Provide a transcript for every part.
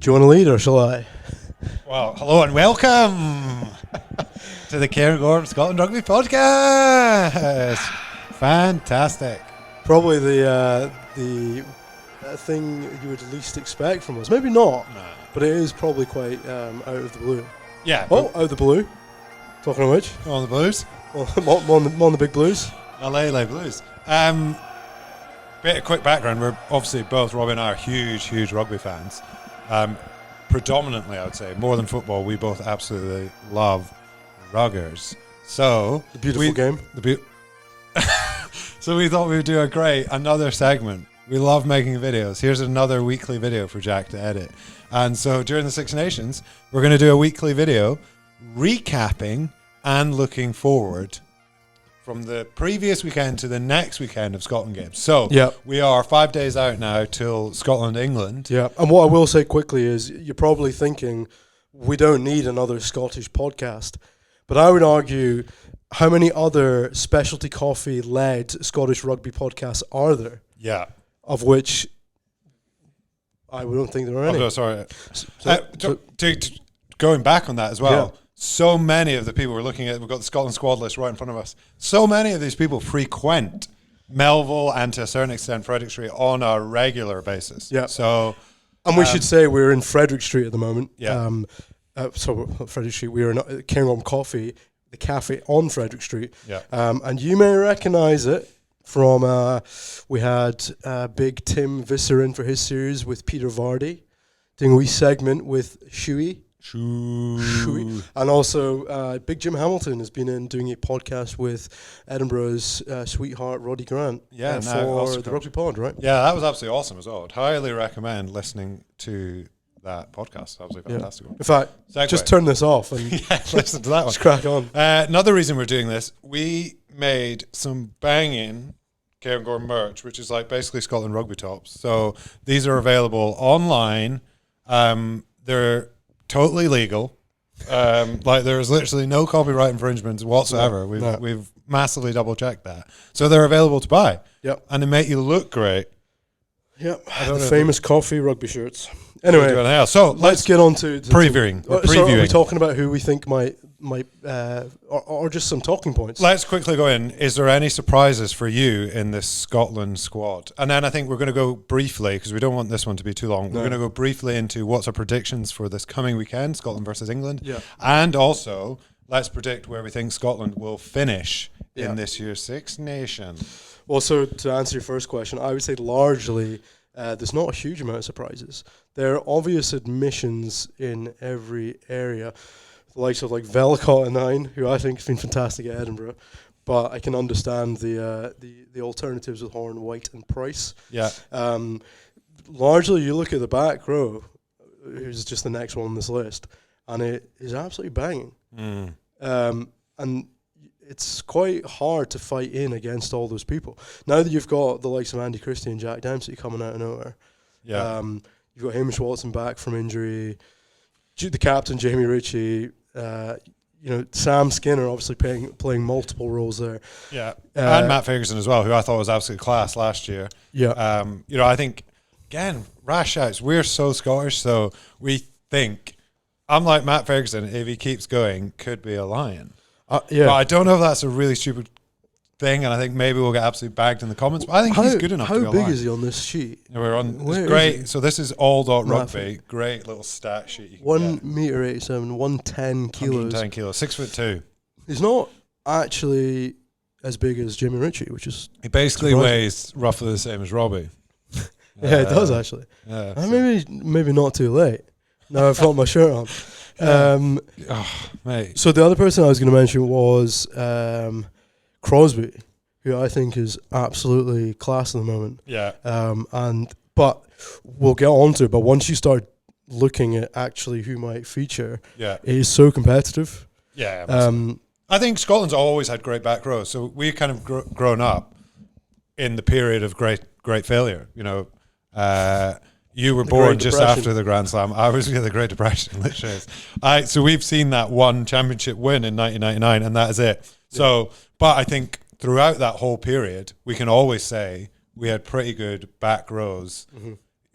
Do you want to lead or shall I? Well, hello and welcome to the Cairngorm Scotland Rugby Podcast. Fantastic. Probably the thing you would least expect from us. Maybe not, but it is probably quite out of the blue. Yeah. Oh, out of the blue. Talking of which. On the Blues. More on the big Blues. LA Blues. Bit of quick background. We're obviously both, Robbie and I, are huge rugby fans. Predominantly, I would say, more than football, we both absolutely love ruggers. So The beautiful game. So we thought we would do another segment. We love making videos. Here's another weekly video for Jack to edit. And so during the Six Nations, we're going to do a weekly video recapping and looking forward from the previous weekend to the next weekend of Scotland games. So we are 5 days out now till Scotland-England. Yeah, and what I will say quickly is you're probably thinking we don't need another Scottish podcast. But I would argue, how many other specialty coffee-led Scottish rugby podcasts are there? Yeah. Of which I don't think there are any. Oh, no, sorry. Going back on that as well, so many of the people we're looking at, we've got the Scotland squad list right in front of us. So many of these people frequent Melville and to a certain extent Frederick Street on a regular basis. Yeah. So, and we should say we're in Frederick Street at the moment. Yeah. So Frederick Street, we are in Cairngorm Coffee, the cafe on Frederick Street. Yeah. And you may recognise it from we had big Tim Visser in for his series with Peter Vardy, doing a wee segment with Shuey. And also Big Jim Hamilton has been in doing a podcast with Edinburgh's sweetheart Roddy Grant for the Rugby Pod, right? Yeah, that was absolutely awesome as well. I'd highly recommend listening to that podcast. That was a fantastic one. In fact, just turn this off and listen to that one. Just crack on. Another reason we're doing this, we made some banging Cairngorm merch, which is like basically Scotland rugby tops. So these are available online. They're totally legal. Like there's literally no copyright infringements whatsoever. We've massively double checked that. So they're available to buy. Yep. And they make you look great. Yep. The famous coffee rugby shirts. Anyway, so let's get on to previewing. So are we talking about who we think might or just some talking points? Let's quickly go in. Is there any surprises for you in this Scotland squad? And then I think we're going to go briefly, because we don't want this one to be too long. We're going to go briefly into what's our predictions for this coming weekend, Scotland versus England. Yeah. And also, let's predict where we think Scotland will finish in this year's Six Nations. Well, so to answer your first question, I would say largely there's not a huge amount of surprises. There are obvious admissions in every area. The likes of like Velicott and Nine, who I think has been fantastic at Edinburgh, but I can understand the alternatives with Horn, White, and Price. Yeah. Largely, you look at the back row, who's just the next one on this list, and it is absolutely banging. And it's quite hard to fight in against all those people. Now that you've got the likes of Andy Christie and Jack Dempsey coming out of nowhere, you've got Hamish Watson back from injury, the captain Jamie Ritchie. Sam Skinner obviously playing multiple roles there. Yeah, and Matt Ferguson as well, who I thought was absolute class last year. Yeah, I think again, rash outs. We're so Scottish, so we think, unlike Matt Ferguson, if he keeps going, could be a lion. But I don't know if that's a really stupid thing, and I think maybe we'll get absolutely bagged in the comments. But I think he's good enough to be a lion. How big is he on this sheet? We're on great. So this is all.rugby. Great little stat sheet. 1 meter 87, 110 kilos. 110 kilos, 6'2". He's not actually as big as Jimmy Ritchie, which is he basically weighs roughly the same as Robbie. Yeah, it does actually. Yeah, maybe not too late. Now I've got my shirt on. Mate. So the other person I was going to mention was Crosby, who I think is absolutely class at the moment. Yeah. But we'll get on to it. But once you start looking at actually who might feature, it is so competitive. Yeah. I think Scotland's always had great back rows. So we've kind of grown up in the period of great failure. You were born just after the Grand Slam. I was in the Great Depression, literally. So we've seen that one championship win in 1999, and that is it. So, but I think throughout that whole period, we can always say we had pretty good back rows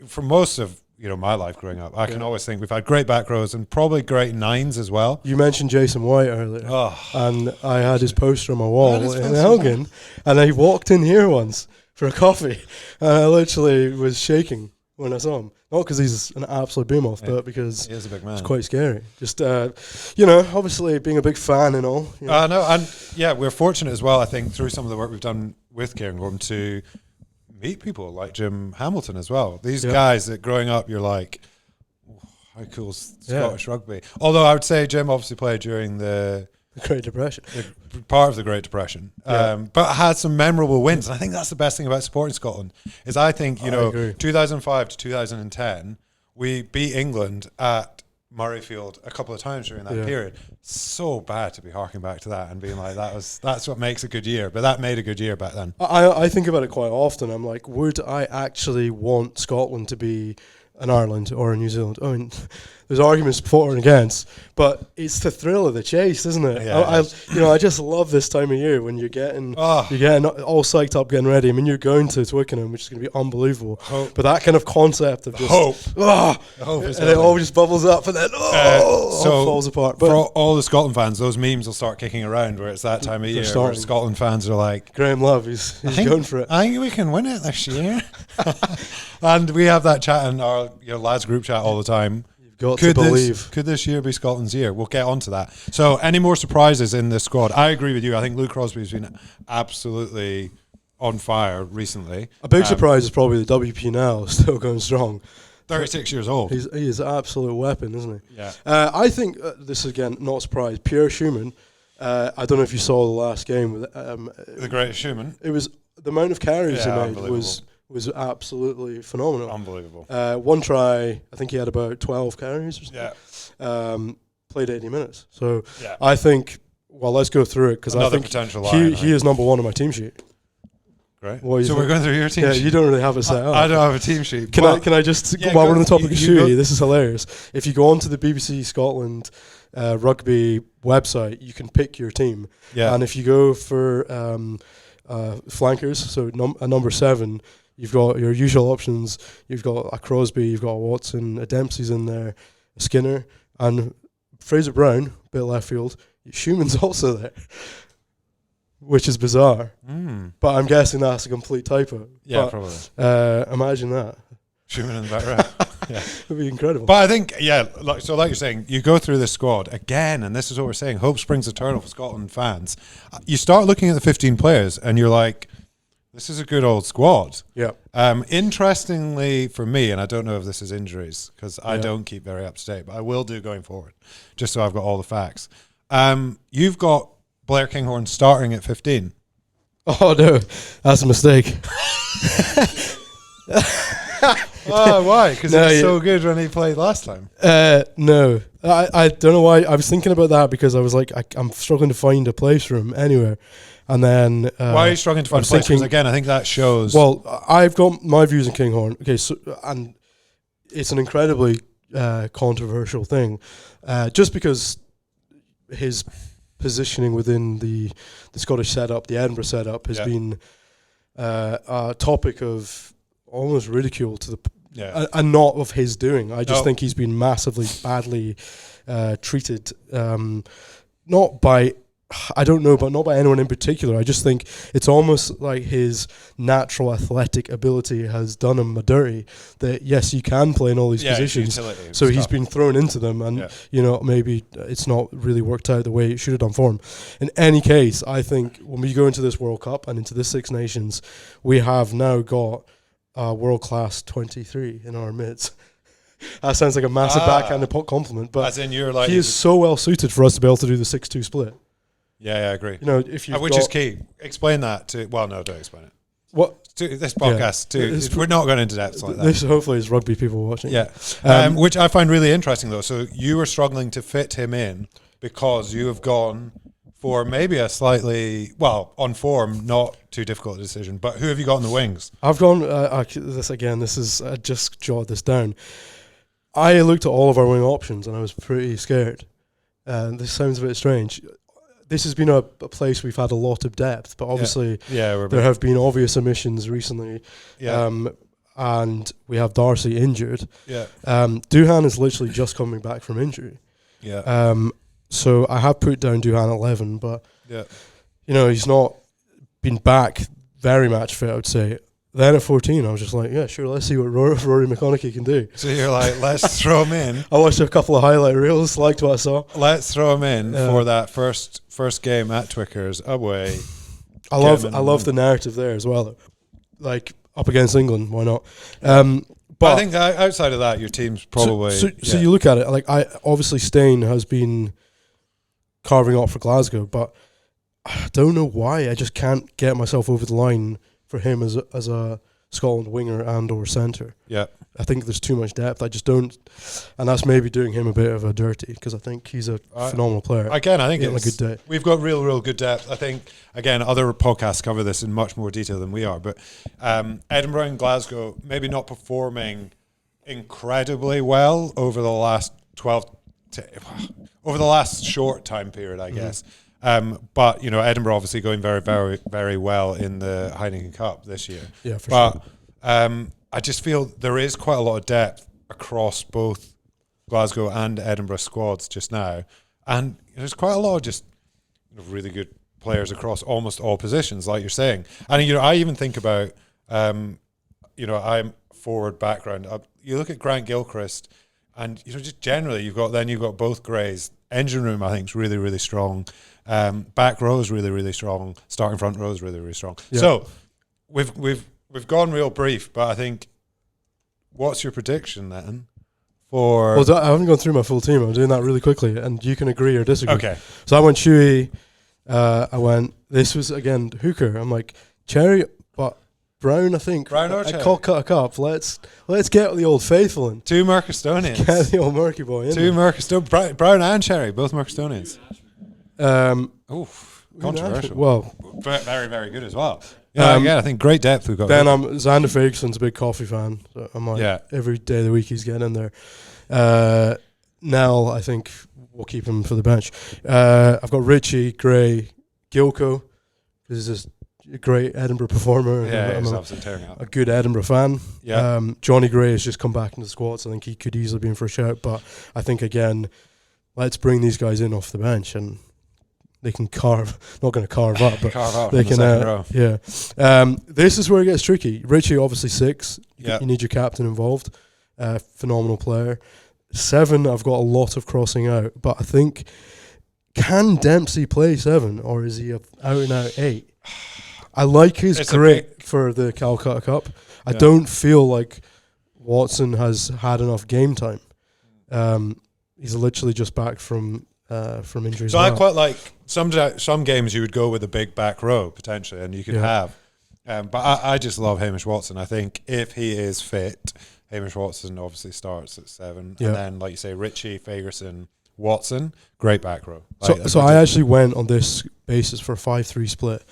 for most of my life growing up. I can always think we've had great back rows and probably great nines as well. You mentioned Jason White earlier, and I had his poster on my wall in Elgin, and I walked in here once for a coffee, and I literally was shaking when I saw him. Not because he's an absolute behemoth, but because he is a big man. It's quite scary. Just, obviously being a big fan and all. No, and we're fortunate as well, I think, through some of the work we've done with Cairngorm to meet people like Jim Hamilton as well. These guys that growing up, you're like, how cool is Scottish rugby? Although I would say Jim obviously played during the Great Depression. Part of the Great Depression. But had some memorable wins. And I think that's the best thing about supporting Scotland is I think, 2005 to 2010, we beat England at Murrayfield a couple of times during that period. So bad to be harking back to that and being like, that's what makes a good year. But that made a good year back then. I think about it quite often. I'm like, would I actually want Scotland to be an Ireland or a New Zealand? I mean, there's arguments for and against, but it's the thrill of the chase, isn't it? I just love this time of year when you're getting all psyched up, getting ready. I mean, you're going to Twickenham, which is going to be unbelievable. Hope. But that kind of concept of just hope, and it all just bubbles up, and then all falls apart. But for all the Scotland fans, those memes will start kicking around where it's that time of year where Scotland fans are like, Graham Love, he's going for it. I think we can win it this year. And we have that chat in our lads group chat all the time. Got to believe. Could this year be Scotland's year? We'll get onto that. So, any more surprises in this squad? I agree with you. I think Luke Crosby's been absolutely on fire recently. A big surprise is probably the WP now still going strong. 36 years old. He is an absolute weapon, isn't he? Yeah. I think this is again not a surprise. Pierre Schumann. I don't know if you saw the last game with the greatest Schumann. It was the amount of carries he made was absolutely phenomenal. Unbelievable. One try, I think he had about 12 carries or something. Played 80 minutes. So I think, let's go through it because I think he is number one on my team sheet. Great. So we're going through your team sheet? Yeah, you don't really have it set up. I don't have a team sheet. Can I just, while we're on the topic of Shuey, this is hilarious. If you go onto the BBC Scotland rugby website, you can pick your team. Yeah. And if you go for flankers, so number 7, you've got your usual options. You've got a Crosby, you've got a Watson, a Dempsey's in there, a Skinner, and Fraser Brown, bit left field. Schumann's also there, which is bizarre. But I'm guessing that's a complete typo. Yeah, probably. Imagine that. Schumann in the back row. Yeah. It'd be incredible. But I think, like you're saying, you go through this squad again, and this is what we're saying, hope springs eternal for Scotland fans. You start looking at the 15 players, and you're like, this is a good old squad. Yeah. Interestingly for me, and I don't know if this is injuries, because I don't keep very up to date, but I will do going forward, just so I've got all the facts. You've got Blair Kinghorn starting at 15. Oh, no. That's a mistake. Why? Because he was so good when he played last time. No. I don't know why. I was thinking about that because I was like, I'm struggling to find a place for him anywhere. And then why are you struggling to find a place? Because again, I think that shows. Well, I've got my views on Kinghorn. Okay, so and it's an incredibly controversial thing, just because his positioning within the Scottish setup, the Edinburgh setup, has been a topic of almost ridicule to the and not of his doing. I just think he's been massively badly treated, not by. I don't know, but not by anyone in particular. I just think it's almost like his natural athletic ability has done him a dirty. That yes, you can play in all these positions, so he's been thrown into them, and maybe it's not really worked out the way it should have done for him. In any case, I think when we go into this World Cup and into the Six Nations, we have now got a world-class 23 in our midst. That sounds like a massive backhanded compliment, but as in you're like he is so well suited for us to be able to do the 6-2 split. Yeah, I agree. You know, if you which is key. Explain that to. Well, no, don't explain it. What to this podcast too? We're not going into depth like that. This hopefully is rugby people watching. Yeah, which I find really interesting though. So you were struggling to fit him in because you have gone for maybe a slightly on form, not too difficult a decision. But who have you got in the wings? I've gone this again. This is I just jotted this down. I looked at all of our wing options and I was pretty scared. This sounds a bit strange. This has been a place we've had a lot of depth, but obviously there have been obvious omissions recently. Yeah. and we have Darcy injured. Yeah. Duhan is literally just coming back from injury. Yeah. So I have put down Duhan 11, but Yeah. he's not been back very match fit, I would say. Then at 14, I was just like, yeah, sure, let's see what Rory McConaughey can do. So you're like, let's throw him in. I watched a couple of highlight reels, liked what I saw. Let's throw him in for that first game at Twickers away. I love the narrative there as well. Like, up against England, why not? But I think outside of that, your team's probably... So you look at it, like, obviously Stain has been carving up for Glasgow, but I don't know why. I just can't get myself over the line for him as a Scotland winger and or centre. Yeah. I think there's too much depth. I just don't, and that's maybe doing him a bit of a dirty, because I think he's a phenomenal player. Again, I think it's a good day. We've got real good depth. I think, again, other podcasts cover this in much more detail than we are, but Edinburgh and Glasgow maybe not performing incredibly well over the last over the last short time period, I guess. But Edinburgh obviously going very, very, very well in the Heineken Cup this year. Yeah, for sure. I just feel there is quite a lot of depth across both Glasgow and Edinburgh squads just now, and there's quite a lot of just really good players across almost all positions, like you're saying. And I even think about I'm forward background. You look at Grant Gilchrist, and just generally you've got both Greys. Engine room, I think, is really, really strong. Back row is really, really strong. Starting front row is really, really strong. Yeah. So we've gone real brief, but I think, what's your prediction then? I haven't gone through my full team. I'm doing that really quickly, and you can agree or disagree. Okay. So I went Shuey. This was again hooker. I'm like Cherry, but Brown. I think Brown or Cherry. Calcutta Cup. Let's get the old faithful in. Two Mercustonians. Get the old Murky boy in. Two Mercustonians. Brown and Cherry, both Mercustonians. Controversial. Well, very, very good as well. Yeah, again, I think great depth we've got. Then Xander Ferguson's a big coffee fan. So I'm like, every day of the week he's getting in there. Nell, I think we'll keep him for the bench. I've got Richie, Gray, Gilco, because he's a great Edinburgh performer. Yeah, he's absolutely tearing up. A good Edinburgh fan. Yeah. Johnny Gray has just come back into the squad, so I think he could easily be in for a shout. But I think, again, let's bring these guys in off the bench, and they can carve. Not going to carve up, but carve out they can. Yeah. This is where it gets tricky. Richie, obviously 6. You need your captain involved. Phenomenal player. 7, I've got a lot of crossing out, but I think, can Dempsey play 7, or is he out and out 8? I like his grit for the Calcutta Cup. I don't feel like Watson has had enough game time. He's literally just back from injuries. So I quite like some games you would go with a big back row potentially, and you could have. But I just love Hamish Watson. I think if he is fit, Hamish Watson obviously starts at 7, and then, like you say, Richie, Ferguson, Watson, great back row. So I actually went on this basis for a 5-3 split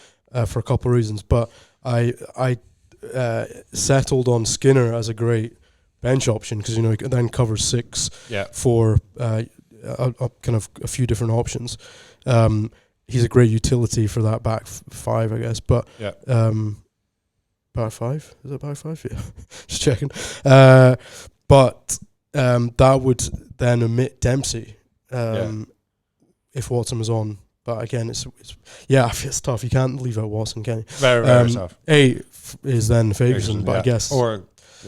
for a couple of reasons, but I settled on Skinner as a great bench option, because he then covers 6 for kind of a few different options. He's a great utility for that back 5, I guess. But back 5? Is it back 5? Yeah, just checking. But that would then omit Dempsey if Watson was on. But again, it's tough. You can't leave out Watson, can you? Very, very tough. 8 is then Ferguson, but I guess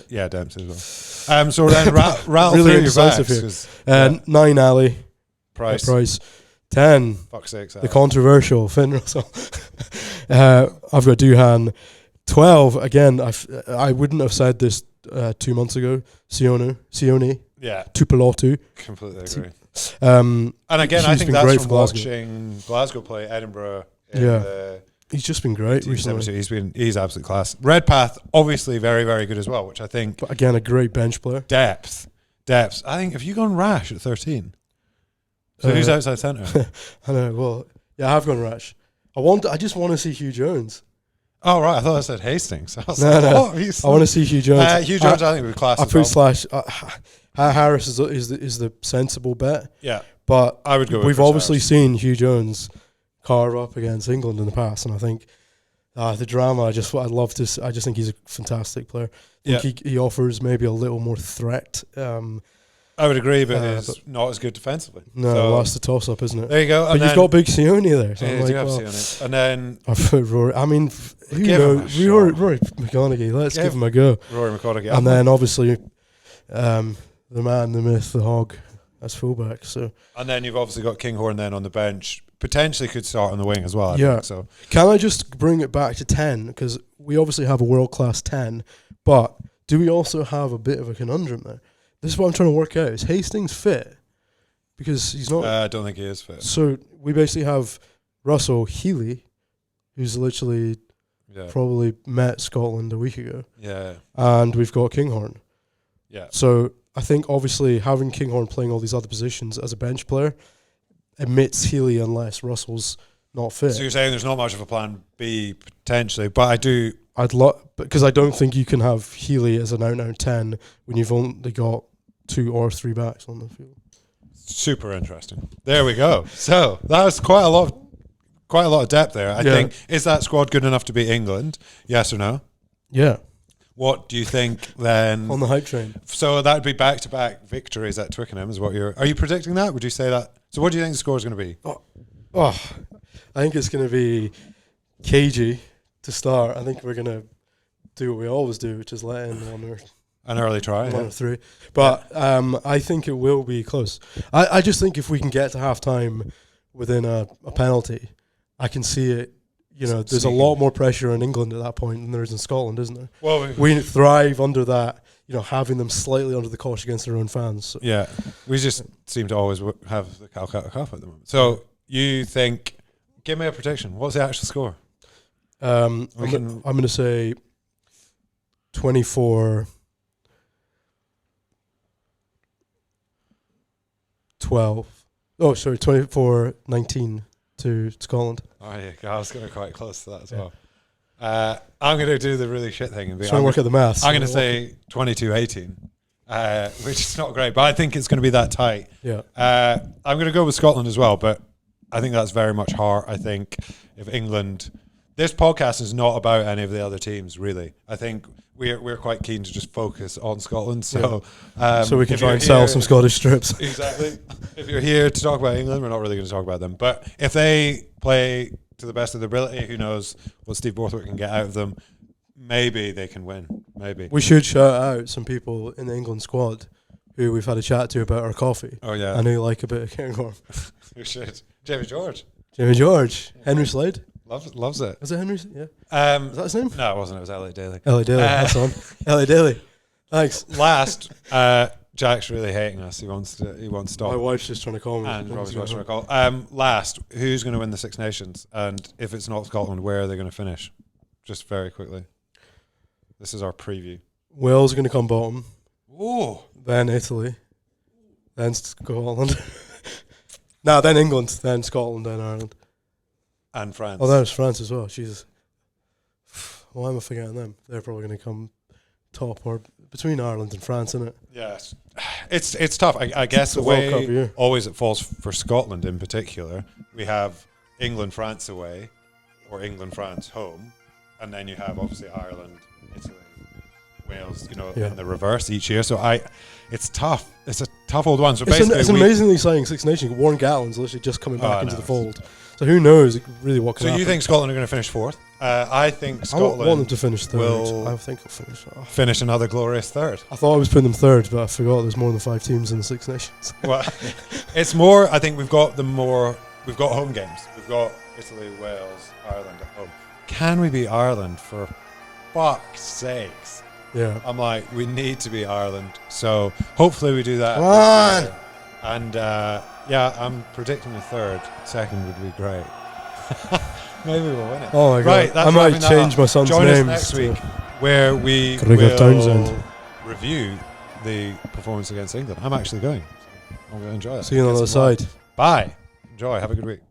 Dempsey as well. So then rattle really through your backs. Here. 9 Ali, Price. 10. Fuck's sakes, the controversial Finn Russell. I've got Duhan. 12 again. I wouldn't have said this 2 months ago. Sione. Yeah. Tupelotu. Completely agree. And again, I think that's from Glasgow. watching Glasgow play Edinburgh. He's just been great recently. He's absolutely class. Redpath, obviously very, very good as well, which I think. But again, a great bench player. Depth. I think, have you gone Rash at 13? So who's outside centre? I know. Well, I have gone Rash. I just want to see Hugh Jones. Oh right, I thought I said Hastings. I want to see Hugh Jones. Hugh Jones, I think, would be class. I put Slash. Harris is the sensible bet. Yeah, but I would go. We've obviously seen Hugh Jones carve up against England in the past, and I think The drama. I love to. I just think he's a fantastic player. I think he offers maybe a little more threat. I would agree, but he's not as good defensively. No, so that's the toss-up, isn't it? There you go. But you've got Big Sione there. So Sione. And then I put Rory. I mean, who knows? Rory McConaughey. Let's give him a go. Rory McConaughey. And then obviously, the man, the myth, the hog, as fullback. So. And then you've obviously got Kinghorn then on the bench. Potentially could start on the wing as well. I think, so can I just bring it back to 10? Because we obviously have a world-class 10, but do we also have a bit of a conundrum there? This is what I'm trying to work out. Is Hastings fit? Because he's not. I don't think he is fit. So we basically have Russell Healy, who's literally probably met Scotland a week ago. Yeah. And we've got Kinghorn. Yeah. So I think obviously having Kinghorn playing all these other positions as a bench player admits Healy unless Russell's not fit. So you're saying there's not much of a plan B potentially, but I'd love, because I don't think you can have Healy as an out 10 when you've only got 2 or 3 backs on the field. Super interesting. There we go. So that was quite a lot of depth there. I think, is that squad good enough to beat England? Yes or no? Yeah. What do you think then? On the hype train. So that would be back-to-back victories at Twickenham is what are you predicting that? Would you say that? So what do you think the score is going to be? I think it's going to be cagey to start. I think we're going to do what we always do, which is let in an early try, one or 3. But I think it will be close. I just think if we can get to half-time within a penalty, I can see it. You know, there's a lot more pressure in England at that point than there is in Scotland, isn't there? Well, we thrive under that, you know, having them slightly under the cosh against their own fans. So. Yeah, we just seem to always have the Calcutta Cup at the moment. So you think, give me a prediction. What's the actual score? I'm going to say 24-12. Oh, sorry, 24-19 to Scotland. Oh, yeah, I was going to quite close to that as well. I'm going to do the really shit thing. Trying to work out the maths. I'm going to say 22-18, which is not great, but I think it's going to be that tight. Yeah. I'm going to go with Scotland as well, but I think that's very much hard. I think if England... This podcast is not about any of the other teams, really. I think we're quite keen to just focus on Scotland. So so we can try and sell some Scottish strips. Exactly. If you're here to talk about England, we're not really going to talk about them. But if they play to the best of their ability, who knows what Steve Borthwick can get out of them, maybe they can win. Maybe. We should shout out some people in the England squad who we've had a chat to about our coffee. Oh, yeah. And who like a bit of Cairngorm. We should. Jamie George. Henry Slade. Loves it. Was it Henry? Yeah. Is that his name? No, it wasn't. It was Elliot Daly. Elliot Daly. That's on. Elliot Daly. Thanks. Last, Jack's really hating us. He wants to stop. My wife's just trying to call me. And Robbie's trying to call. Last, who's going to win the Six Nations? And if it's not Scotland, where are they going to finish? Just very quickly. This is our preview. Wales are going to come bottom. Oh. Then Italy. Then Scotland. Then England. Then Scotland. Then Ireland. And France. Oh, there's France as well. Jesus. Why am I forgetting them? They're probably going to come top or between Ireland and France, isn't it? Yes. It's tough. I guess the way always it falls for Scotland in particular, we have England-France away or England-France home, and then you have obviously Ireland, Italy, Wales, in the reverse each year. So it's tough. It's a tough old one. So basically it's an amazingly exciting Six Nations. Warren Gatlin's literally just coming back into the fold. So who knows really what can happen. So you think Scotland are going to finish 4th? I think Scotland I want them to finish 3rd. I think they'll finish another glorious 3rd. I thought I was putting them 3rd, but I forgot there's more than 5 teams in the Six Nations. Well, it's more, I think we've got home games. We've got Italy, Wales, Ireland at home. Can we beat Ireland for fuck's sakes? Yeah. I'm like, we need to beat Ireland. So hopefully we do that. Come on! And I'm predicting a 3rd. 2nd would be great. Maybe we'll win it. Oh my god! Right, I might change my son's name. Join us next week, where we will review the performance against England. I'm actually going. I'm going to enjoy it. See you on the other side. Bye. Enjoy. Have a good week.